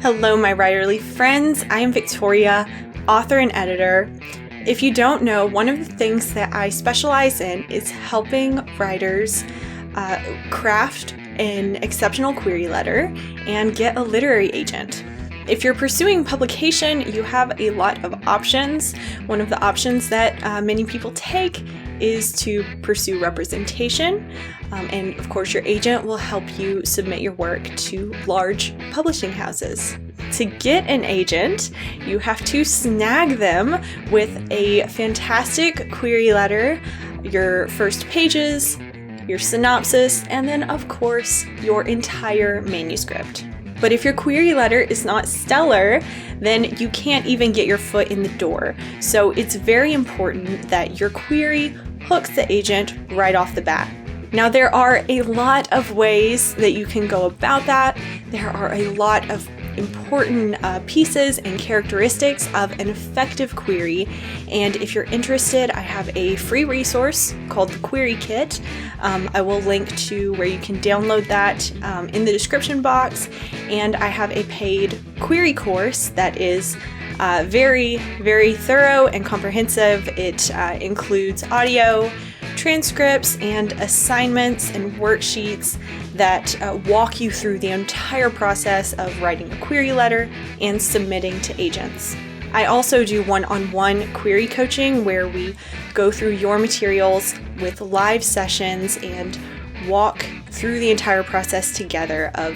Hello, my writerly friends. I am Victoria, author and editor. If you don't know, one of the things that I specialize in is helping writers craft an exceptional query letter and get a literary agent. If you're pursuing publication, you have a lot of options. One of the options that many people take is to pursue representation. And of course, your agent will help you submit your work to large publishing houses. To get an agent, you have to snag them with a fantastic query letter, your first pages, your synopsis, and then of course, your entire manuscript. But if your query letter is not stellar, then you can't even get your foot in the door. So it's very important that your query hooks the agent right off the bat. Now, there are a lot of ways that you can go about that. There are a lot of important pieces and characteristics of an effective query. And if you're interested, I have a free resource called the Query Kit. I will link to where you can download that in the description box. And I have a paid query course that is very, very thorough and comprehensive. It includes audio, transcripts, and assignments and worksheets that walk you through the entire process of writing a query letter and submitting to agents. I also do one-on-one query coaching where we go through your materials with live sessions and walk through the entire process together of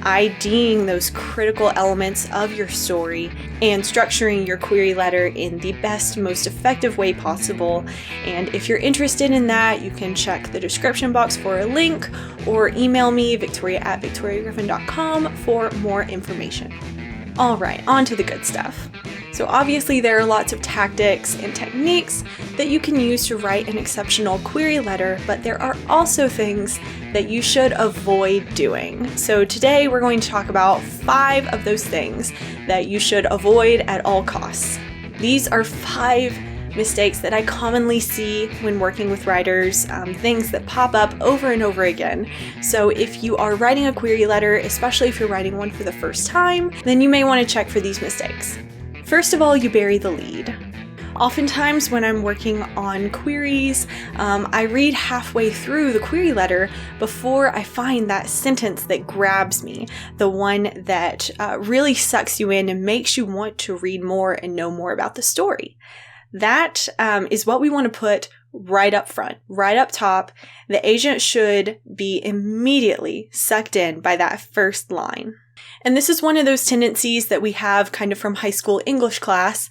IDing those critical elements of your story and structuring your query letter in the best, most effective way possible. And if you're interested in that, you can check the description box for a link or email me, victoria@victoriagriffin.com, for more information. All right, on to the good stuff. So obviously there are lots of tactics and techniques that you can use to write an exceptional query letter, but there are also things that you should avoid doing. So today we're going to talk about 5 of those things that you should avoid at all costs. These are 5 mistakes that I commonly see when working with writers, things that pop up over and over again. So if you are writing a query letter, especially if you're writing one for the first time, then you may want to check for these mistakes. First of all, you bury the lead. Oftentimes when I'm working on queries, I read halfway through the query letter before I find that sentence that grabs me, the one that really sucks you in and makes you want to read more and know more about the story. That is what we want to put right up front, right up top. The agent should be immediately sucked in by that first line. And this is one of those tendencies that we have kind of from high school English class.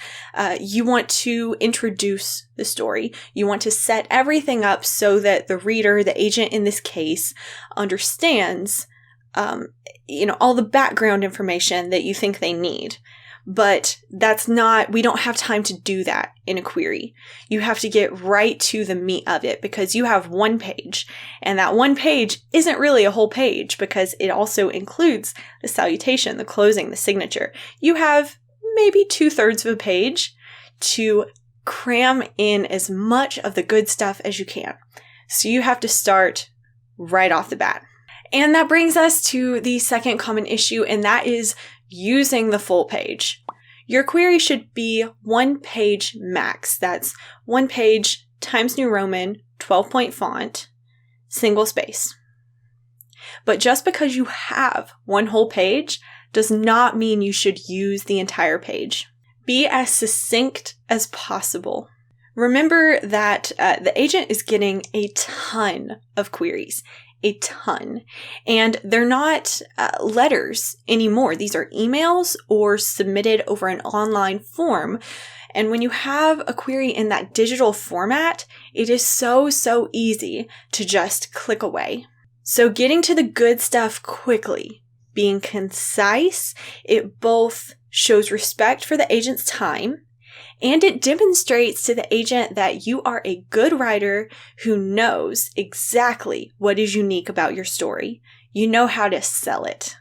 You want to introduce the story. You want to set everything up so that the reader, the agent in this case, understands, all the background information that you think they need. But we don't have time to do that in a query. You have to get right to the meat of it because you have one page. And that one page isn't really a whole page because it also includes the salutation, the closing, the signature. You have maybe 2/3 of a page to cram in as much of the good stuff as you can. So you have to start right off the bat. And that brings us to the second common issue, and that is using the full page. Your query should be 1 page max. That's 1 page, Times New Roman, 12-point font, single space. But just because you have one whole page does not mean you should use the entire page. Be as succinct as possible. Remember that the agent is getting a ton of queries. A ton. And they're not letters anymore. These are emails or submitted over an online form. And when you have a query in that digital format, it is so easy to just click away. So getting to the good stuff quickly, being concise, it both shows respect for the agent's time, and it demonstrates to the agent that you are a good writer who knows exactly what is unique about your story. You know how to sell it.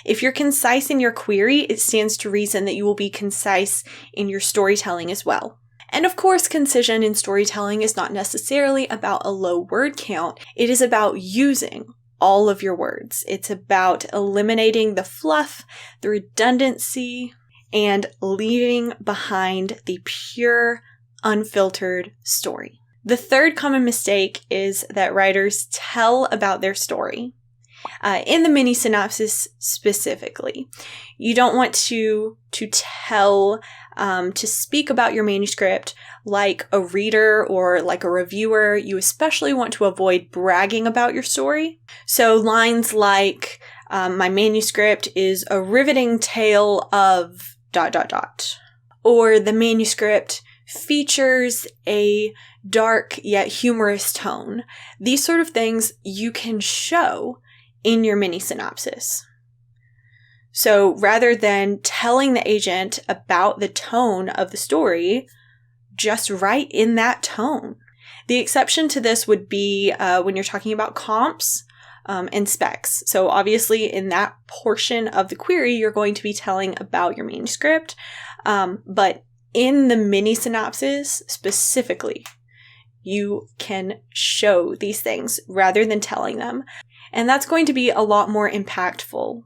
If you're concise in your query, it stands to reason that you will be concise in your storytelling as well. And of course, concision in storytelling is not necessarily about a low word count. It is about using all of your words. It's about eliminating the fluff, the redundancy, and leaving behind the pure, unfiltered story. The third common mistake is that writers tell about their story. In the mini-synopsis specifically, you don't want to tell, to speak about your manuscript like a reader or like a reviewer. You especially want to avoid bragging about your story. So lines like, my manuscript is a riveting tale of ... Or the manuscript features a dark yet humorous tone. These sort of things you can show in your mini synopsis. So rather than telling the agent about the tone of the story, just write in that tone. The exception to this would be when you're talking about comps and specs. So obviously in that portion of the query, you're going to be telling about your manuscript. But in the mini synopsis specifically, you can show these things rather than telling them. And that's going to be a lot more impactful. All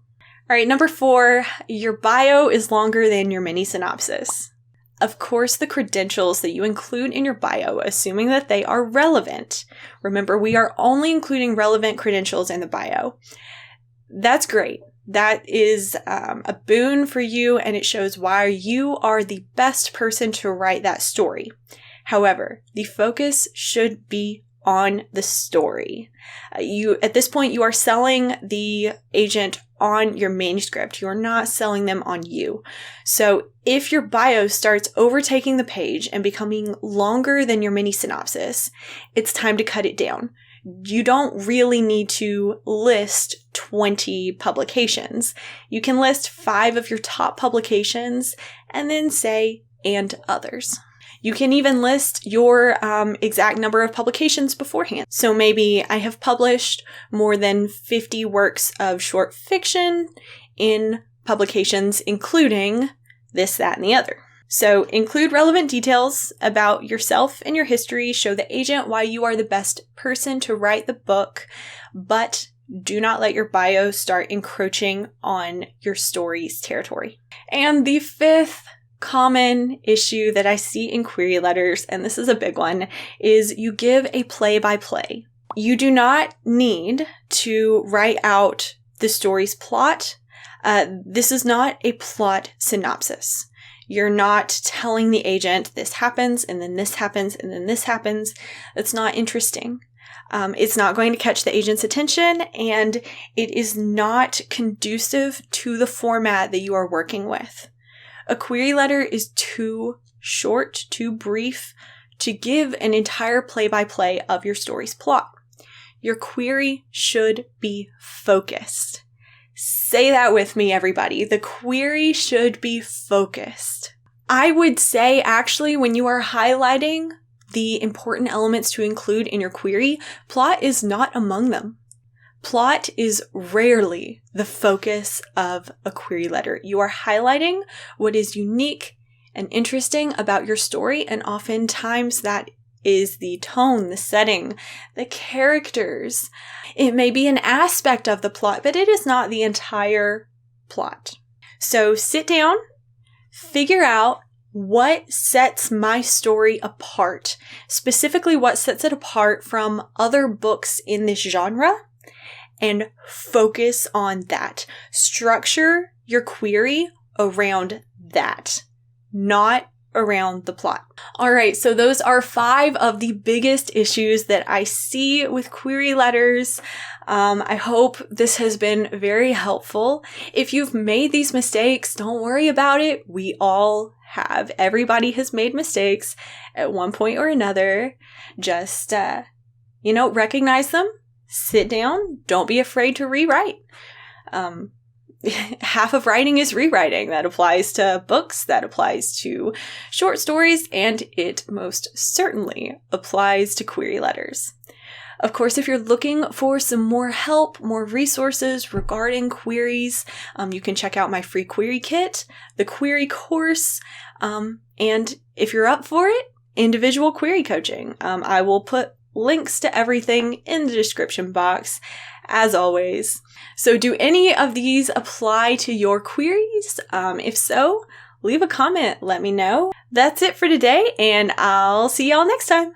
right, number 4, your bio is longer than your mini synopsis. Of course, the credentials that you include in your bio, assuming that they are relevant. Remember, we are only including relevant credentials in the bio. That's great. That is a boon for you, and it shows why you are the best person to write that story. However, the focus should be on the story. At this point, you are selling the agent on your manuscript. You are not selling them on you. So if your bio starts overtaking the page and becoming longer than your mini synopsis, it's time to cut it down. You don't really need to list 20 publications. You can list 5 of your top publications and then say, and others. You can even list your exact number of publications beforehand. So maybe I have published more than 50 works of short fiction in publications, including this, that, and the other. So include relevant details about yourself and your history. Show the agent why you are the best person to write the book, but do not let your bio start encroaching on your story's territory. And the 5th common issue that I see in query letters, and this is a big one, is you give a play-by-play. You do not need to write out the story's plot. This is not a plot synopsis. You're not telling the agent this happens, and then this happens, and then this happens. It's not interesting. It's not going to catch the agent's attention, and it is not conducive to the format that you are working with. A query letter is too short, too brief to give an entire play-by-play of your story's plot. Your query should be focused. Say that with me, everybody. The query should be focused. I would say, actually, when you are highlighting the important elements to include in your query, plot is not among them. Plot is rarely the focus of a query letter. You are highlighting what is unique and interesting about your story, and oftentimes that is the tone, the setting, the characters. It may be an aspect of the plot, but it is not the entire plot. So sit down, figure out what sets my story apart, specifically what sets it apart from other books in this genre, and focus on that. Structure your query around that, not around the plot. All right, so those are 5 of the biggest issues that I see with query letters. I hope this has been very helpful. If you've made these mistakes, don't worry about it. We all have. Everybody has made mistakes at one point or another. Just, recognize them. Sit down. Don't be afraid to rewrite. Half of writing is rewriting. That applies to books, that applies to short stories, and it most certainly applies to query letters. Of course, if you're looking for some more help, more resources regarding queries, you can check out my free query kit, the query course, and if you're up for it, individual query coaching. I will put links to everything in the description box, as always. So do any of these apply to your queries? If so, leave a comment, let me know. That's it for today, and I'll see y'all next time.